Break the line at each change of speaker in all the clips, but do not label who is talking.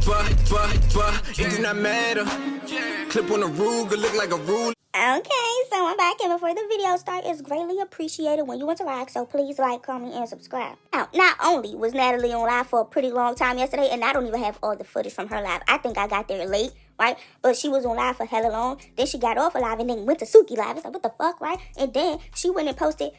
It do not matter. Clip on the Ruger, look like a rule.
Okay, so I'm back, and before the video starts, it's greatly appreciated when you interact, so please like, comment, and subscribe. Now, not only was Natalie on live for a pretty long time yesterday, and I don't even have all the footage from her live. I think I got there late, right? But she was on live for hella long. Then she got off of live and then went to Suki live. It's like, what the fuck, right? And then she went and posted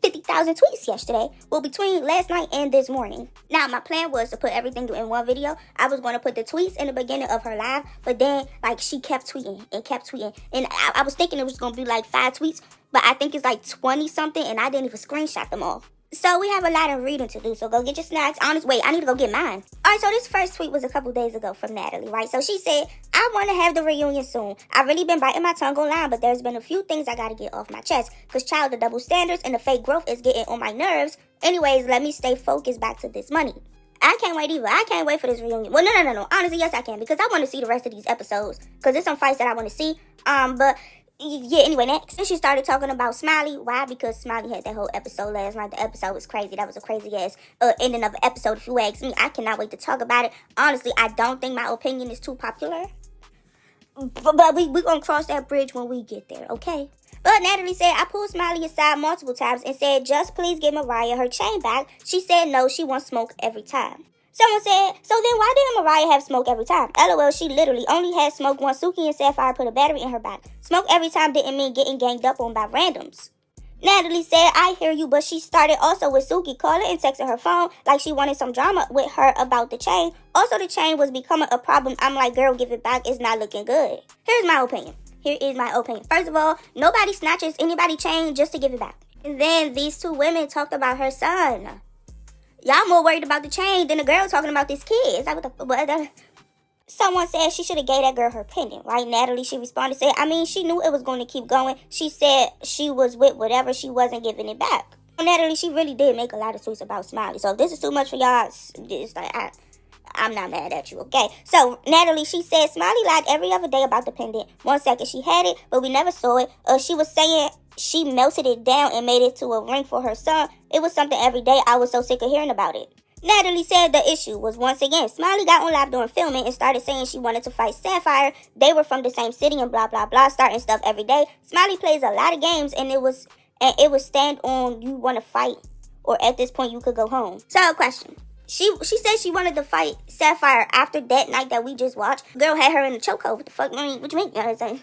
50,000 tweets yesterday. Well, between last night and this morning. Now, my plan was to put everything in one video. I was going to put the tweets in the beginning of her live, but then, like, she kept tweeting and kept tweeting. And I was thinking it was going to be, like, 5 tweets, but I think it's, like, 20-something, and I didn't even screenshot them all. So we have a lot of reading to do, so go get your snacks. Wait, I need to go get mine. All right, so this first tweet was a couple days ago from Natalie, right? So she said, I want to have the reunion soon. I've really been biting my tongue online, but there's been a few things I got to get off my chest. Because, child, the double standards and the fake growth is getting on my nerves. Anyways, let me stay focused back to this money. I can't wait either. I can't wait for this reunion. Well, no. Honestly, yes, I can. Because I want to see the rest of these episodes. Because there's some fights that I want to see. But yeah, anyway, next. Then she started talking about Smiley. Why? Because Smiley had that whole episode last night. The episode was crazy. That was a crazy ass ending of an episode, if you ask me. I cannot wait to talk about it. Honestly, I don't think my opinion is too popular. But we're going to cross that bridge when we get there, okay? But Natalie said, I pulled Smiley aside multiple times and said, just please give Mariah her chain back. She said no, she wants smoke every time. Someone said, so then why didn't Mariah have smoke every time? LOL, she literally only had smoke once Suki and Sapphire put a battery in her back. Smoke every time didn't mean getting ganged up on by randoms. Natalie said, I hear you, but she started also with Suki calling and texting her phone like she wanted some drama with her about the chain. Also, the chain was becoming a problem. I'm like, girl, give it back. It's not looking good. Here is my opinion. First of all, nobody snatches anybody chain just to give it back. And then these two women talked about her son. Y'all more worried about the chain than the girl talking about this kid. It's like, what the... Someone said she should have gave that girl her pendant, right? Natalie, she responded, said, I mean, she knew it was going to keep going. She said she was with whatever, she wasn't giving it back. Natalie, she really did make a lot of tweets about Smiley. So if this is too much for y'all, it's like, I'm not mad at you, okay? So, Natalie, she said Smiley lied every other day about the pendant. 1 second she had it, but we never saw it. She was saying she melted it down and made it to a ring for her son. It was something every day. I was so sick of hearing about it. Natalie said the issue was, once again, Smiley got on live during filming and started saying she wanted to fight Sapphire. They were from the same city and blah, blah, blah, starting stuff every day. Smiley plays a lot of games, and it was stand on you want to fight, or at this point you could go home. So, question. She said she wanted to fight Sapphire after that night that we just watched. Girl had her in the chokehold. What the fuck? I mean, what you mean? You know what I'm saying?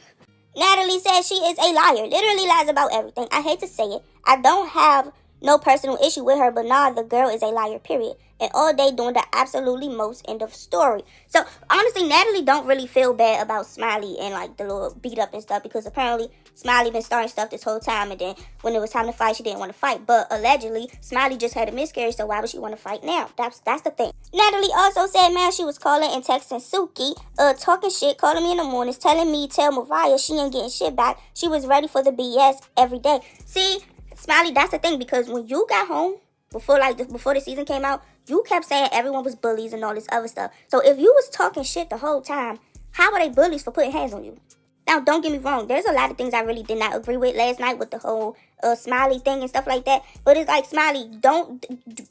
Natalie said she is a liar. Literally lies about everything. I hate to say it. I don't have no personal issue with her, but nah, the girl is a liar, period. And all day doing the absolutely most, end of story. So, honestly, Natalie don't really feel bad about Smiley and, like, the little beat up and stuff, because apparently Smiley been starting stuff this whole time, and then when it was time to fight, she didn't want to fight. But allegedly, Smiley just had a miscarriage, so why would she want to fight now? That's the thing. Natalie also said, man, she was calling and texting Suki, talking shit, calling me in the mornings, telling me, tell Mariah she ain't getting shit back. She was ready for the BS every day. See, Smiley, that's the thing, because when you got home, before the season came out, you kept saying everyone was bullies and all this other stuff. So if you was talking shit the whole time, how were they bullies for putting hands on you? Now, don't get me wrong. There's a lot of things I really did not agree with last night with the whole Smiley thing and stuff like that. But it's like, Smiley,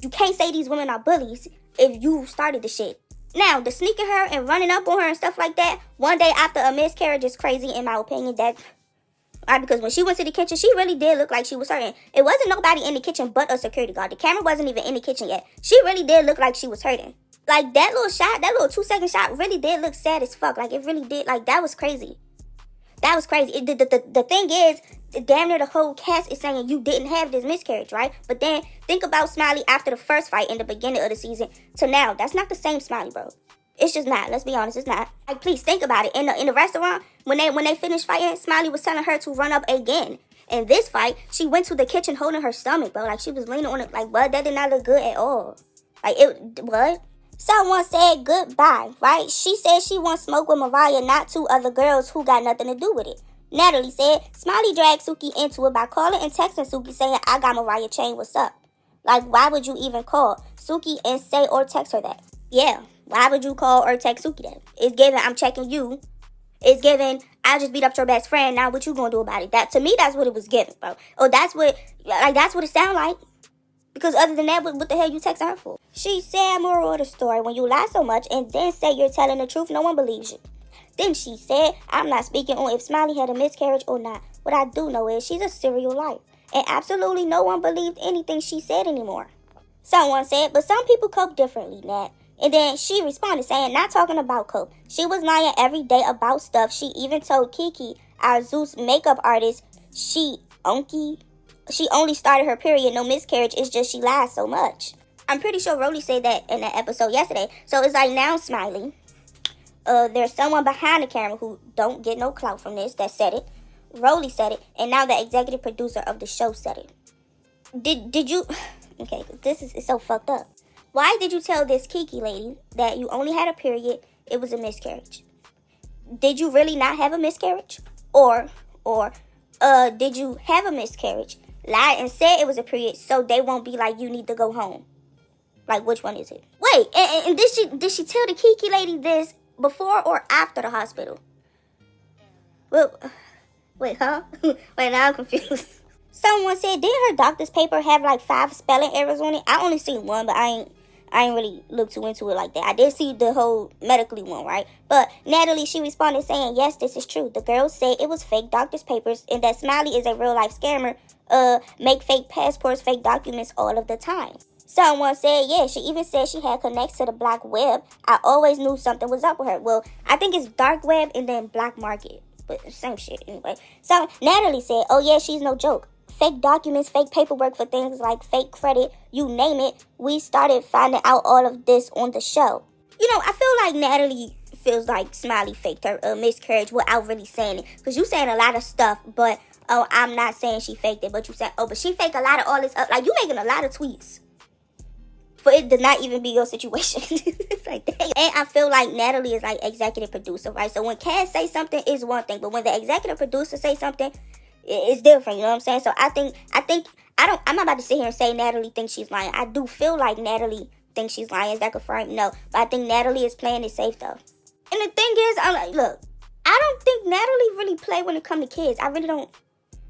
you can't say these women are bullies if you started the shit. Now, the sneaking her and running up on her and stuff like that, one day after a miscarriage is crazy in my opinion. Because when she went to the kitchen, she really did look like she was hurting. It wasn't nobody in the kitchen but a security guard. The camera wasn't even in the kitchen yet. She really did look like she was hurting. Like, that little shot, that little 2-second shot really did look sad as fuck. Like, it really did. Like, that was crazy. That was crazy. The thing is, damn near the whole cast is saying you didn't have this miscarriage, right? But then, think about Smiley after the first fight in the beginning of the season to now. That's not the same Smiley, bro. It's just not. Let's be honest, it's not. Like, please think about it. In the restaurant, when they finished fighting, Smiley was telling her to run up again. In this fight, she went to the kitchen holding her stomach, bro. Like, she was leaning on it. Like, what? That did not look good at all. Like, what? Someone said goodbye, right? She said she wants smoke with Mariah, not 2 other girls who got nothing to do with it. Natalie said Smiley dragged Suki into it by calling and texting Suki saying, I got Mariah chain, what's up? Like, why would you even call Suki and say or text her that? Yeah. Why would you call or text Suki that? It's given, I'm checking you. It's given, I just beat up your best friend. Now what you gonna do about it? That, to me, that's what it was given, bro. Oh, that's what it sound like. Because other than that, what the hell you texting her for? She said, moral of the story, when you lie so much and then say you're telling the truth, no one believes you. Then she said, I'm not speaking on if Smiley had a miscarriage or not. What I do know is she's a serial liar. And absolutely no one believed anything she said anymore. Someone said, but some people cope differently, Nat. And then she responded saying, not talking about cope. She was lying every day about stuff. She even told Kiki, our Zeus makeup artist, she only started her period, no miscarriage. It's just she lies so much. I'm pretty sure Rolly said that in that episode yesterday. So it's like now Smiley. There's someone behind the camera who don't get no clout from this that said it. Rolly said it. And now the executive producer of the show said it. Did you... Okay, this is so fucked up. Why did you tell this Kiki lady that you only had a period, it was a miscarriage? Did you really not have a miscarriage? Or did you have a miscarriage, lied and said it was a period so they won't be like you need to go home? Like, which one is it? Wait, and did she tell the Kiki lady this before or after the hospital? Well, wait, huh? Wait, now I'm confused. Someone said, didn't her doctor's paper have like 5 spelling errors on it? I only seen one, but I ain't really looked too into it like that. I did see the whole medically one, right? But Natalie, she responded saying, yes, this is true. The girl said it was fake doctor's papers and that Smiley is a real life scammer, make fake passports, fake documents all of the time. Someone said, yeah, she even said she had connects to the black web. I always knew something was up with her. Well, I think it's dark web and then black market, but same shit anyway. So Natalie said, oh yeah, she's no joke. Fake documents, fake paperwork for things like fake credit, you name it. We started finding out all of this on the show. You know, I feel like Natalie feels like Smiley faked her miscarriage without really saying it. Because you saying a lot of stuff, but, oh, I'm not saying she faked it. But you said, oh, but she faked a lot of all this up. Like, you making a lot of tweets for it to not even be your situation. It's like, dang. And I feel like Natalie is like executive producer, right? So when Cass say something, it's one thing. But when the executive producer say something, it's different, you know what I'm saying? So I'm not about to sit here and say Natalie thinks she's lying. I do feel like Natalie thinks she's lying. Is that confirmed? No. But I think Natalie is playing it safe, though. And the thing is, I'm like, look, I don't think Natalie really play when it comes to kids. I really don't.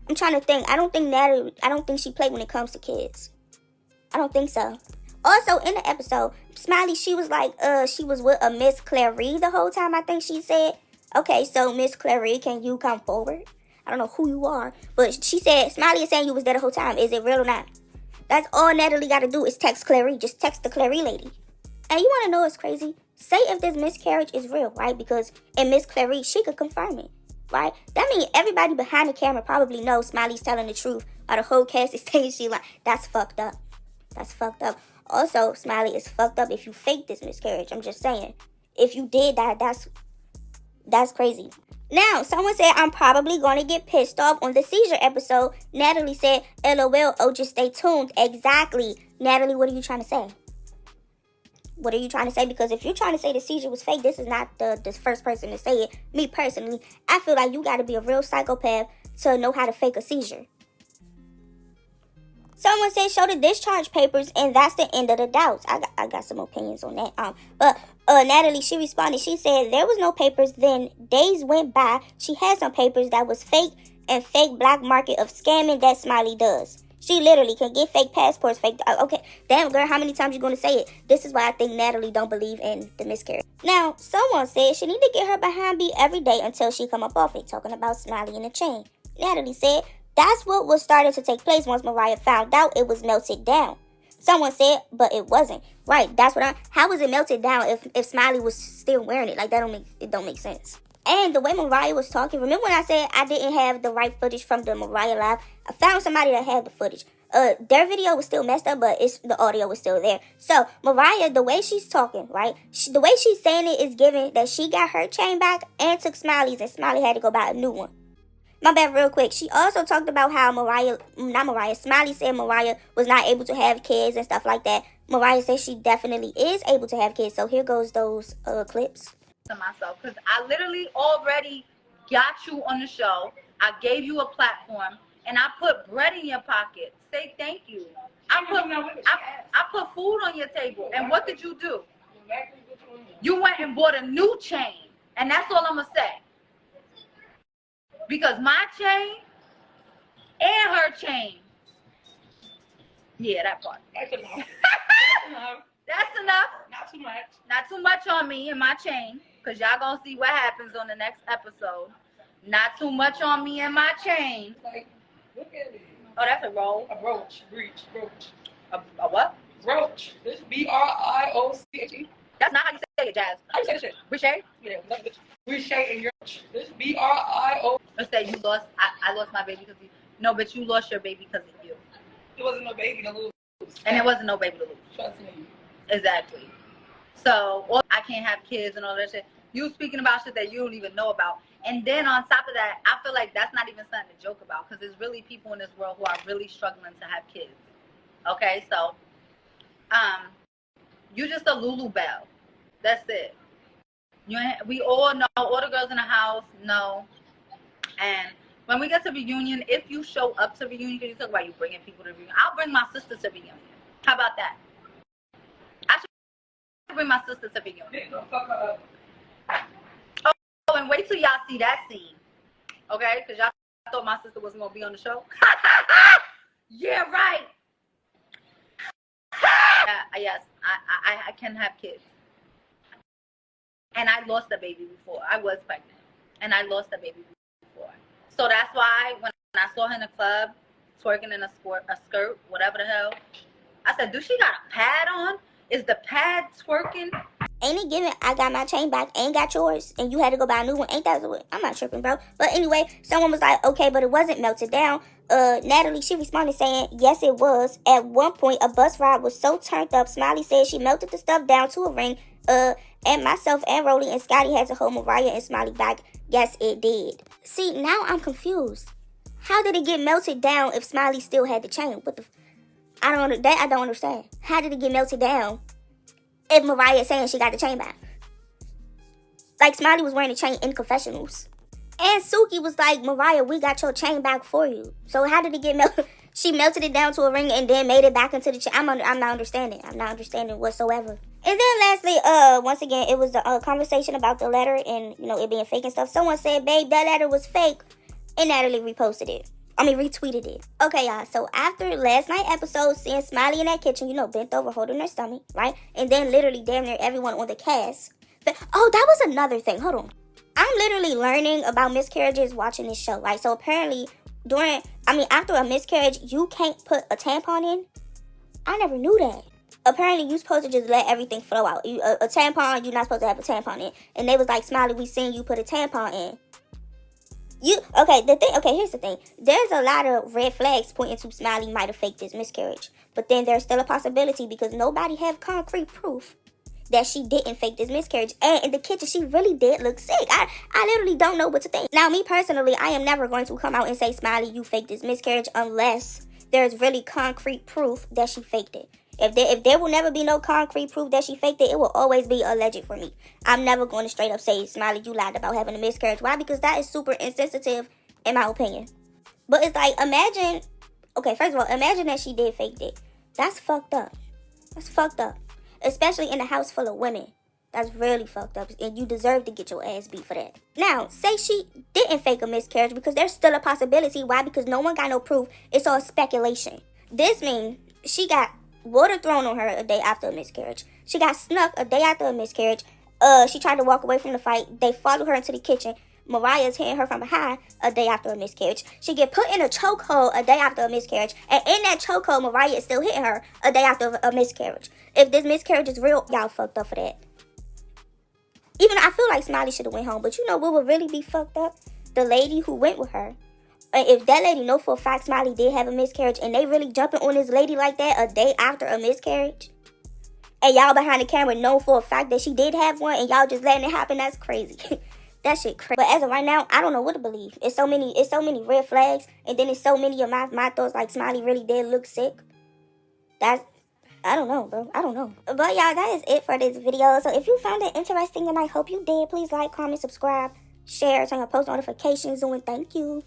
I'm trying to think. I don't think she play when it comes to kids. I don't think so. Also, in the episode, Smiley, she was like, she was with a Miss Clary the whole time, I think she said. Okay, so Miss Clary, can you come forward? I don't know who you are, but she said, Smiley is saying you was there the whole time. Is it real or not? That's all Natalie got to do is text Clary. Just text the Clary lady. And you want to know what's crazy? Say if this miscarriage is real, right? Because in Miss Clary, she could confirm it, right? That means everybody behind the camera probably knows Smiley's telling the truth. Or the whole cast is saying she like, that's fucked up. That's fucked up. Also, Smiley is fucked up if you fake this miscarriage. I'm just saying. If you did that, that's crazy. Now, someone said, I'm probably going to get pissed off on the seizure episode. Natalie said, LOL, oh, just stay tuned. Exactly. Natalie, what are you trying to say? What are you trying to say? Because if you're trying to say the seizure was fake, this is not the first person to say it. Me, personally, I feel like you got to be a real psychopath to know how to fake a seizure. Someone said, show the discharge papers, and that's the end of the doubts. I got some opinions on that. But Natalie, she responded. She said there was no papers. Then days went by. She had some papers that was fake and fake black market of scamming that Smiley does. She literally can get fake passports, fake. Okay, damn girl, how many times you gonna say it? This is why I think Natalie don't believe in the miscarriage. Now, someone said she need to get her behind beat every day until she come up off it. Talking about Smiley in the chain. Natalie said that's what was starting to take place once Mariah found out it was melted down. Someone said, but it wasn't. Right, that's what how was it melted down if Smiley was still wearing it? Like, it don't make sense. And the way Mariah was talking, remember when I said I didn't have the right footage from the Mariah live? I found somebody that had the footage. Their video was still messed up, but the audio was still there. So, Mariah, the way she's talking, right? The way she's saying it is giving that she got her chain back and took Smiley's, and Smiley had to go buy a new one. My bad, real quick. She also talked about how Smiley said Mariah was not able to have kids and stuff like that. Mariah says she definitely is able to have kids. So here goes those clips.
To myself, because I literally already got you on the show. I gave you a platform, and I put bread in your pocket. Say thank you. I put food on your table, and what did you do? You went and bought a new chain, and that's all I'm gonna say. Because my chain and her chain Yeah, that part.
That's enough.
That's enough.
Not too much.
Not too much on me and my chain, because y'all gonna see what happens on the next episode. Not too much on me and my chain.
Like, look at it.
Oh, that's a roll.
A roach. Breach. Roach.
A what?
Roach. This B-R-I-O-C-H-E.
That's not how you say it, Jazz.
How you say this shit?
Richard?
Yeah, no, bitch. Richard and your this B-R-I-O.
Let's say you lost. I lost my baby because of you. No, but you lost your baby because of you.
It wasn't no baby to lose.
And it wasn't no baby to lose.
Trust me.
Exactly. So, I can't have kids and all that shit. You speaking about shit that you don't even know about. And then on top of that, I feel like that's not even something to joke about, because there's really people in this world who are really struggling to have kids. Okay, so, you just a Lulu Bell. That's it. We all know, all the girls in the house know. And when we get to reunion, if you show up to reunion, because you talk about you bringing people to reunion, I'll bring my sister to reunion. How about that? I should bring my sister to reunion. Oh, and wait till y'all see that scene. Okay? Because y'all thought my sister wasn't going to be on the show. Yeah, right. Yes, I can have kids. And I lost a baby before. I was pregnant. And I lost a baby before. So that's why when I saw her in the club, twerking in a skirt, whatever the hell, I said, do she got a pad on? Is the pad twerking?
Ain't it given I got my chain back, ain't got yours, and you had to go buy a new one? Ain't that what? I'm not tripping, bro. But anyway, someone was like, okay, but it wasn't melted down. Natalie, she responded saying, yes, it was. At one point, a bus ride was so turned up, Smiley said she melted the stuff down to a ring, and myself and Rolly and Scotty had to hold Mariah and Smiley back. Yes, it did. See, now I'm confused. How did it get melted down if Smiley still had the chain? What the... I don't understand. How did it get melted down if Mariah is saying she got the chain back? Like, Smiley was wearing the chain in confessionals. And Suki was like, Mariah, we got your chain back for you. So how did it get melted? She melted it down to a ring and then made it back into the chain. I'm not understanding. I'm not understanding whatsoever. And then lastly, once again, it was the conversation about the letter and, you know, it being fake and stuff. Someone said, babe, that letter was fake. And Natalie reposted it. Retweeted it. Okay, y'all. So after last night episode, seeing Smiley in that kitchen, you know, bent over, holding her stomach, right? And then literally damn near everyone on the cast. Oh, that was another thing. Hold on. I'm literally learning about miscarriages watching this show, right? So apparently after a miscarriage, you can't put a tampon in. I never knew that. Apparently, you're supposed to just let everything flow out. A tampon, you're not supposed to have a tampon in. And they was like, Smiley, we seen you put a tampon in. Here's the thing. There's a lot of red flags pointing to Smiley might have faked this miscarriage. But then there's still a possibility because nobody have concrete proof that she didn't fake this miscarriage. And in the kitchen, she really did look sick. I literally don't know what to think. Now, me personally, I am never going to come out and say, Smiley, you faked this miscarriage unless there's really concrete proof that she faked it. If there will never be no concrete proof that she faked it, it will always be alleged for me. I'm never going to straight up say, Smiley, you lied about having a miscarriage. Why? Because that is super insensitive, in my opinion. But it's like, imagine that she did fake it. That's fucked up. That's fucked up. Especially in a house full of women. That's really fucked up. And you deserve to get your ass beat for that. Now, say she didn't fake a miscarriage because there's still a possibility. Why? Because no one got no proof. It's all speculation. This means she got water thrown on her a day after a miscarriage. She got snuck a day after a miscarriage. She tried to walk away from the fight. They followed her into the kitchen. Mariah's hitting her from behind a day after a miscarriage. She get put in a chokehold a day after a miscarriage. And in that chokehold, Mariah is still hitting her a day after a miscarriage. If this miscarriage is real, y'all fucked up for that. Even I feel like Smiley should have went home. But you know what would really be fucked up? The lady who went with her. If that lady know for a fact Smiley did have a miscarriage and they really jumping on this lady like that a day after a miscarriage, and y'all behind the camera know for a fact that she did have one and y'all just letting it happen, that's crazy. That shit crazy. But as of right now, I don't know what to believe. It's so many red flags, and then it's so many of my thoughts like Smiley really did look sick. I don't know, bro. I don't know. But y'all, that is it for this video. So if you found it interesting, and I hope you did, please like, comment, subscribe, share, turn on post notifications on. Thank you.